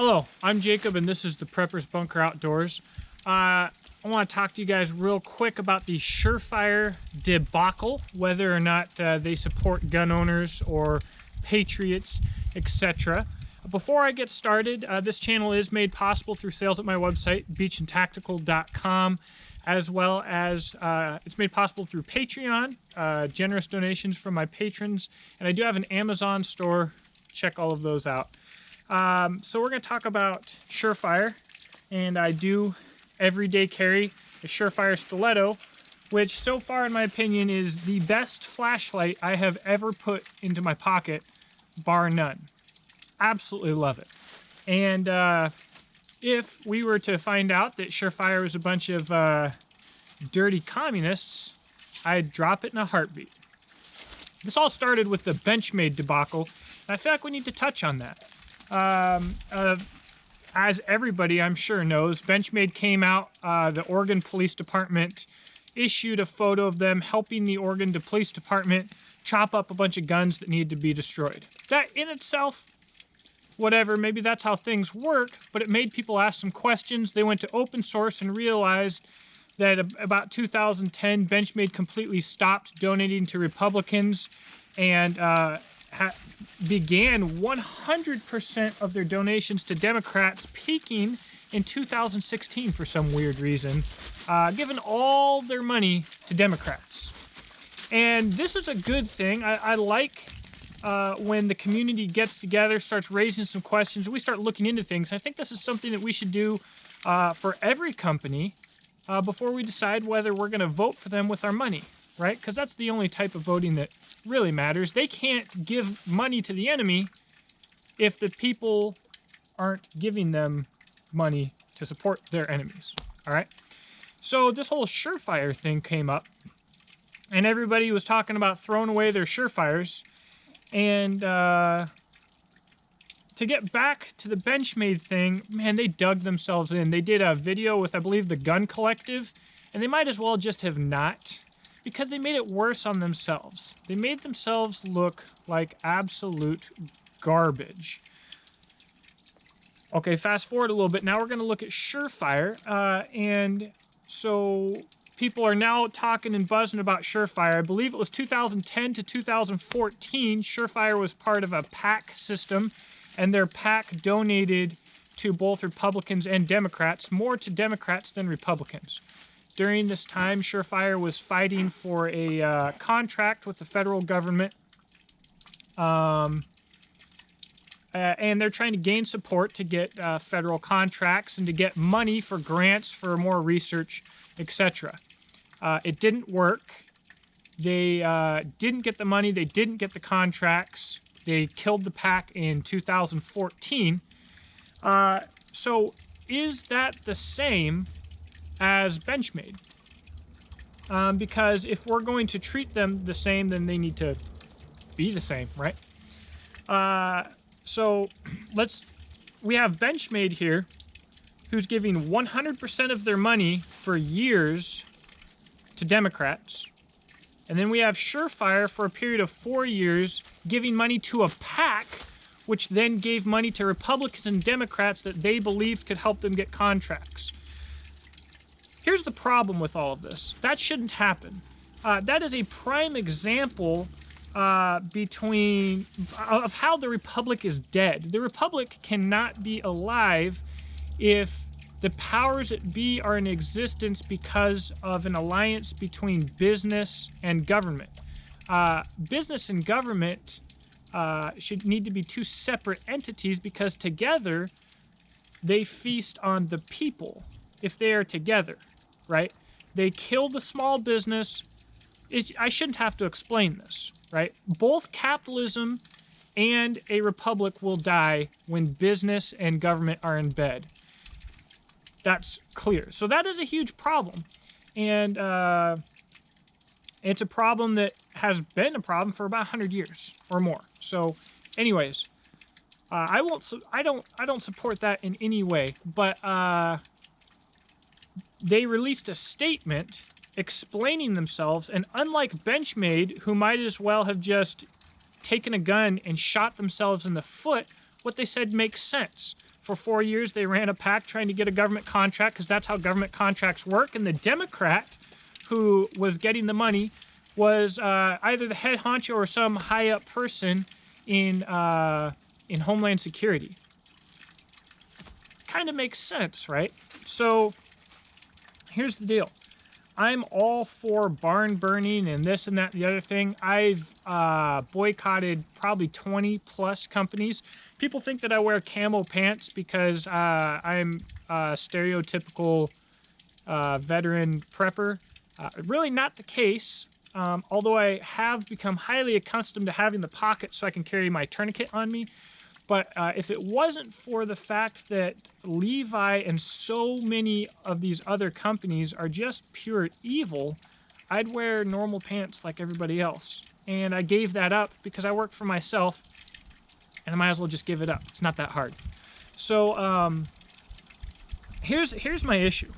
Hello, I'm Jacob, and this is the Prepper's Bunker Outdoors. I want to talk to you guys real quick about the Surefire debacle, whether or not they support gun owners or patriots, etc. Before I get started, this channel is made possible through sales at my website, beachandtactical.com, as well as it's made possible through Patreon, generous donations from my patrons, and I do have an Amazon store. Check all of those out. So we're going to talk about Surefire, and I do everyday carry a Surefire stiletto, which so far in my opinion is the best flashlight I have ever put into my pocket, bar none. Absolutely love it. And if we were to find out that Surefire was a bunch of dirty communists, I'd drop it in a heartbeat. This all started with the Benchmade debacle, and I feel like we need to touch on that. As everybody I'm sure knows, Benchmade came out, the Oregon Police Department issued a photo of them helping the Oregon Police Department chop up a bunch of guns that needed to be destroyed. That in itself, whatever, maybe that's how things work, but it made people ask some questions. They went to open source and realized that about 2010, Benchmade completely stopped donating to Republicans and began 100% of their donations to Democrats, peaking in 2016 for some weird reason, giving all their money to Democrats. And this is a good thing. I like when the community gets together, starts raising some questions, we start looking into things. I think this is something that we should do for every company before we decide whether we're going to vote for them with our money, right? Because that's the only type of voting that really matters. They can't give money to the enemy if the people aren't giving them money to support their enemies, all right? So this whole Surefire thing came up, and everybody was talking about throwing away their Surefires. And to get back to the Benchmade thing, man, they dug themselves in. They did a video with, I believe, the Gun Collective, and they might as well just have not, because they made it worse on themselves. They made themselves look like absolute garbage. Okay, fast forward a little bit. Now we're going to look at Surefire. And so people are now talking and buzzing about Surefire. I believe it was 2010 to 2014. Surefire was part of a PAC system, and their PAC donated to both Republicans and Democrats, more to Democrats than Republicans. During this time, Surefire was fighting for a contract with the federal government, and they're trying to gain support to get federal contracts and to get money for grants for more research, etc. It didn't work. They didn't get the money. They didn't get the contracts. They killed the PAC in 2014. So is that the same as Benchmade? Because if we're going to treat them the same, then they need to be the same, right? So we have Benchmade here, who's giving 100% of their money for years to Democrats. And then we have Surefire for a period of 4 years giving money to a PAC, which then gave money to Republicans and Democrats that they believed could help them get contracts. Here's the problem with all of this. That shouldn't happen. That is a prime example of how the Republic is dead. The Republic cannot be alive if the powers that be are in existence because of an alliance between business and government. Business and government should need to be two separate entities, because together they feast on the people if they are together, right? They kill the small business. I shouldn't have to explain this, right? Both capitalism and a republic will die when business and government are in bed. That's clear. So that is a huge problem. And it's a problem that has been a problem for about 100 years or more. So anyways, I don't support that in any way, but they released a statement explaining themselves, and unlike Benchmade, who might as well have just taken a gun and shot themselves in the foot, what they said makes sense. For 4 years, they ran a PAC trying to get a government contract because that's how government contracts work. And the Democrat who was getting the money was either the head honcho or some high-up person in Homeland Security. Kind of makes sense, right? So here's the deal. I'm all for barn burning and this and that and the other thing. I've boycotted probably 20 plus companies. People think that I wear camo pants because I'm a stereotypical veteran prepper. Really not the case, although I have become highly accustomed to having the pocket so I can carry my tourniquet on me. But if it wasn't for the fact that Levi and so many of these other companies are just pure evil, I'd wear normal pants like everybody else. And I gave that up because I work for myself, and I might as well just give it up. It's not that hard. So here's my issue.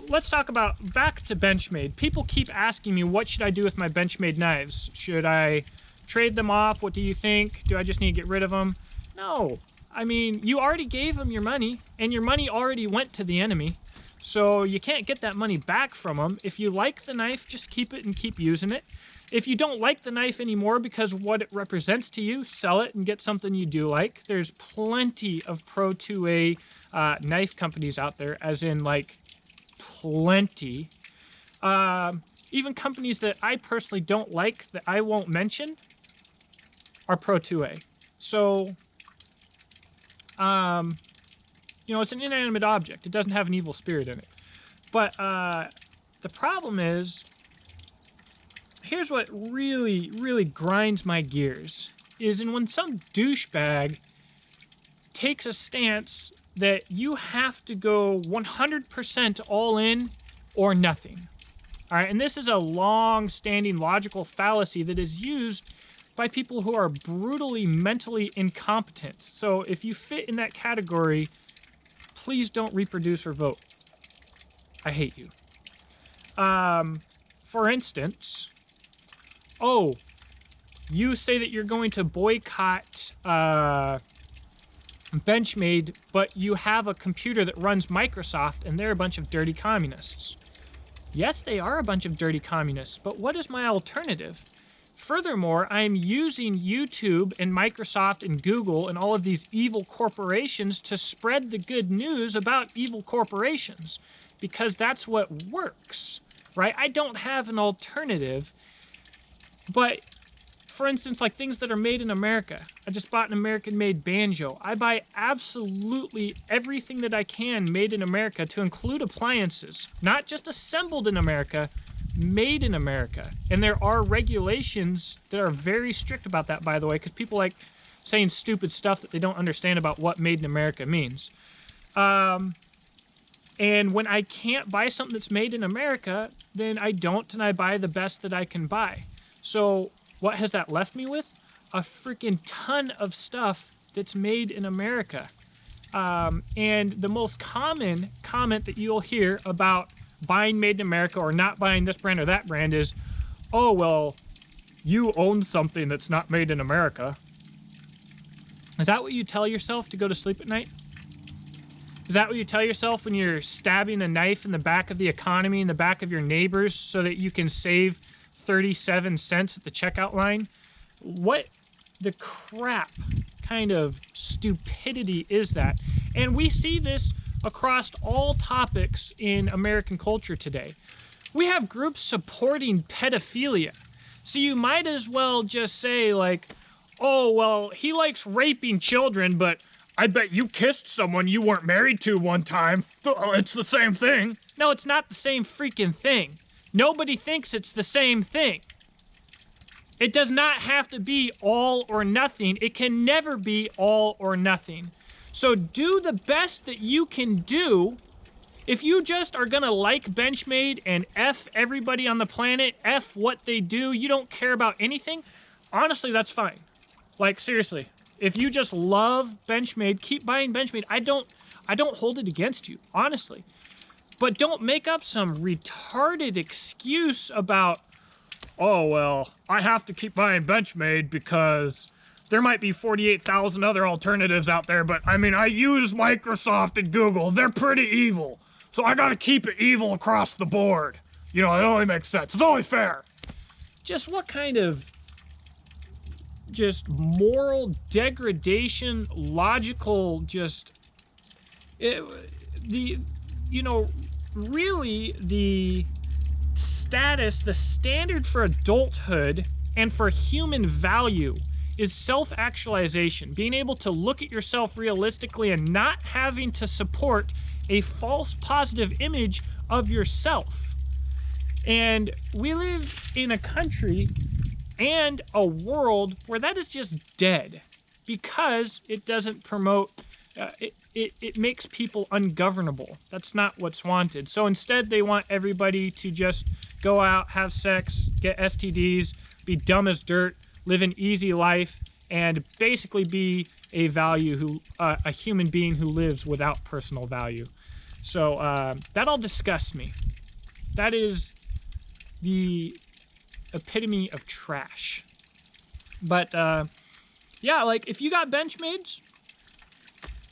Let's talk about back to Benchmade. People keep asking me, what should I do with my Benchmade knives? Should I trade them off? What do you think? Do I just need to get rid of them? No. I mean, you already gave them your money, and your money already went to the enemy. So you can't get that money back from them. If you like the knife, just keep it and keep using it. If you don't like the knife anymore because of what it represents to you, sell it and get something you do like. There's plenty of Pro 2A knife companies out there, as in like plenty. Even companies that I personally don't like that I won't mention are Pro 2A. So, you know, it's an inanimate object. It doesn't have an evil spirit in it. But the problem is, here's what really, really grinds my gears, is when some douchebag takes a stance that you have to go 100% all in or nothing. All right, and this is a long-standing logical fallacy that is used by people who are brutally mentally incompetent. So if you fit in that category, please don't reproduce or vote. I hate you. For instance, oh, you say that you're going to boycott Benchmade, but you have a computer that runs Microsoft and they're a bunch of dirty communists. Yes, they are a bunch of dirty communists, but what is my alternative? Furthermore, I'm using YouTube and Microsoft and Google and all of these evil corporations to spread the good news about evil corporations, because that's what works, right? I don't have an alternative. But for instance, like things that are made in America. I just bought an American-made banjo. I buy absolutely everything that I can made in America, to include appliances. Not just assembled in America, made in America. And there are regulations that are very strict about that, by the way, because people like saying stupid stuff that they don't understand about what made in America means. And when I can't buy something that's made in America, then I don't, and I buy the best that I can buy. So what has that left me with? A freaking ton of stuff that's made in America. And the most common comment that you'll hear about buying made in America or not buying this brand or that brand is, oh, well, you own something that's not made in America. Is that what you tell yourself to go to sleep at night? Is that what you tell yourself when you're stabbing a knife in the back of the economy, in the back of your neighbors, so that you can save 37 cents at the checkout line? What the crap kind of stupidity is that? And we see this across all topics in American culture today. We have groups supporting pedophilia. So you might as well just say like, oh, well, he likes raping children, but I bet you kissed someone you weren't married to one time. It's the same thing. No, it's not the same freaking thing. Nobody thinks it's the same thing. It does not have to be all or nothing. It can never be all or nothing. So do the best that you can do. If you just are gonna like Benchmade and F everybody on the planet, F what they do, you don't care about anything, honestly, that's fine. Like, seriously, if you just love Benchmade, keep buying Benchmade. I don't hold it against you, honestly. But don't make up some retarded excuse about, oh, well, I have to keep buying Benchmade because there might be 48,000 other alternatives out there, but I mean, I use Microsoft and Google. They're pretty evil. So I gotta keep it evil across the board. You know, it only makes sense. It's only fair. Just what kind of just moral degradation, logical, really the status, the standard for adulthood and for human value is self-actualization, being able to look at yourself realistically and not having to support a false positive image of yourself. And we live in a country and a world where that is just dead because it doesn't promote, it makes people ungovernable. That's not what's wanted. So instead they want everybody to just go out, have sex, get STDs, be dumb as dirt, live an easy life, and basically be a human being who lives without personal value. So that all disgusts me. That is the epitome of trash. But yeah, like if you got Benchmades,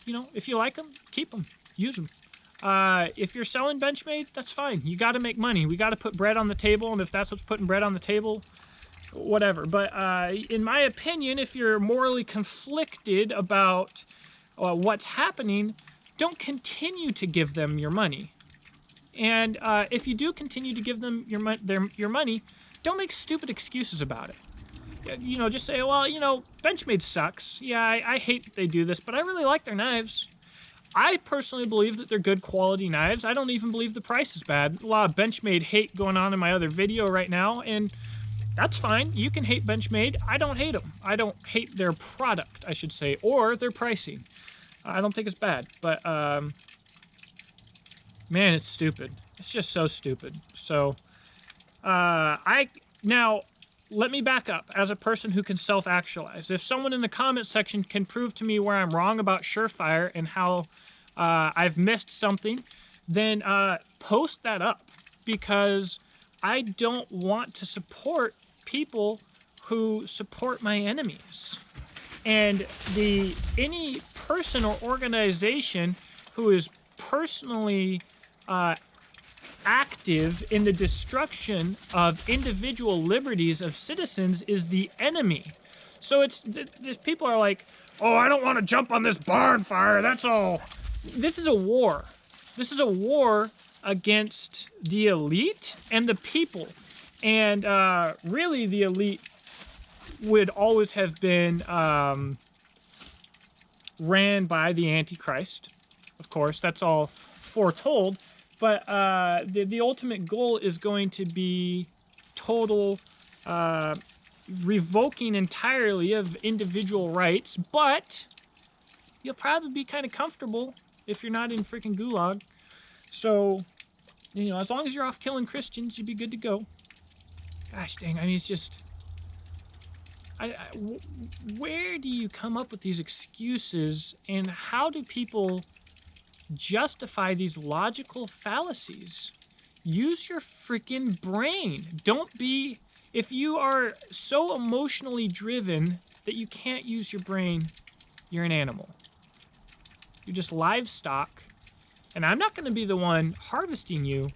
you know, if you like them, keep them, use them. If you're selling Benchmade, that's fine. You got to make money. We got to put bread on the table, and if that's what's putting bread on the table, whatever. But in my opinion, if you're morally conflicted about what's happening, don't continue to give them your money. And if you do continue to give them your money, don't make stupid excuses about it. You know, just say, well, you know, Benchmade sucks. Yeah, I hate that they do this, but I really like their knives. I personally believe that they're good quality knives. I don't even believe the price is bad. A lot of Benchmade hate going on in my other video right now, and that's fine. You can hate Benchmade. I don't hate them. I don't hate their product, I should say, or their pricing. I don't think it's bad, but man, it's stupid. It's just so stupid. So now let me back up as a person who can self-actualize. If someone in the comment section can prove to me where I'm wrong about Surefire and how I've missed something, then post that up, because I don't want to support people who support my enemies. And any person or organization who is personally active in the destruction of individual liberties of citizens is the enemy. So people are like, oh, I don't want to jump on this barn fire, that's all. This is a war. This is a war against the elite and the people. And really the elite would always have been ran by the Antichrist. Of course, that's all foretold. But the ultimate goal is going to be total revoking entirely of individual rights. But you'll probably be kind of comfortable if you're not in freaking gulag. So, you know, as long as you're off killing Christians, you'd be good to go. Gosh dang, I mean, it's just... where do you come up with these excuses, and how do people justify these logical fallacies? Use your freaking brain. Don't be... If you are so emotionally driven that you can't use your brain, you're an animal. You're just livestock. And I'm not going to be the one harvesting you.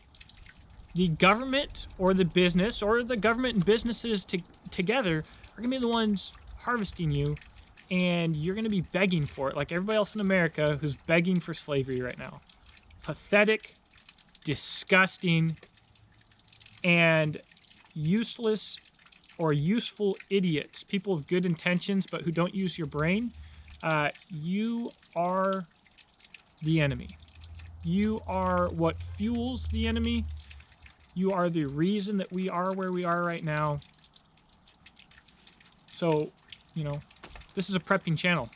The government or the business, or the government and businesses together are going to be the ones harvesting you. And you're going to be begging for it, like everybody else in America who's begging for slavery right now. Pathetic, disgusting, and useless or useful idiots. People with good intentions but who don't use your brain. You are the enemy. You are what fuels the enemy. You are the reason that we are where we are right now. So, you know, this is a prepping channel.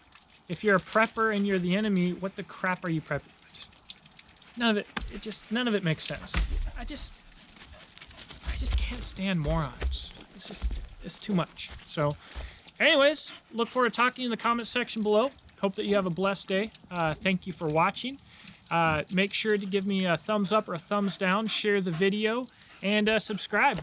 If you're a prepper and you're the enemy, what the crap are you prepping? None of it makes sense. I just can't stand morons. It's too much. So, anyways, look forward to talking in the comments section below. Hope that you have a blessed day. Thank you for watching. Make sure to give me a thumbs up or a thumbs down, share the video, and subscribe.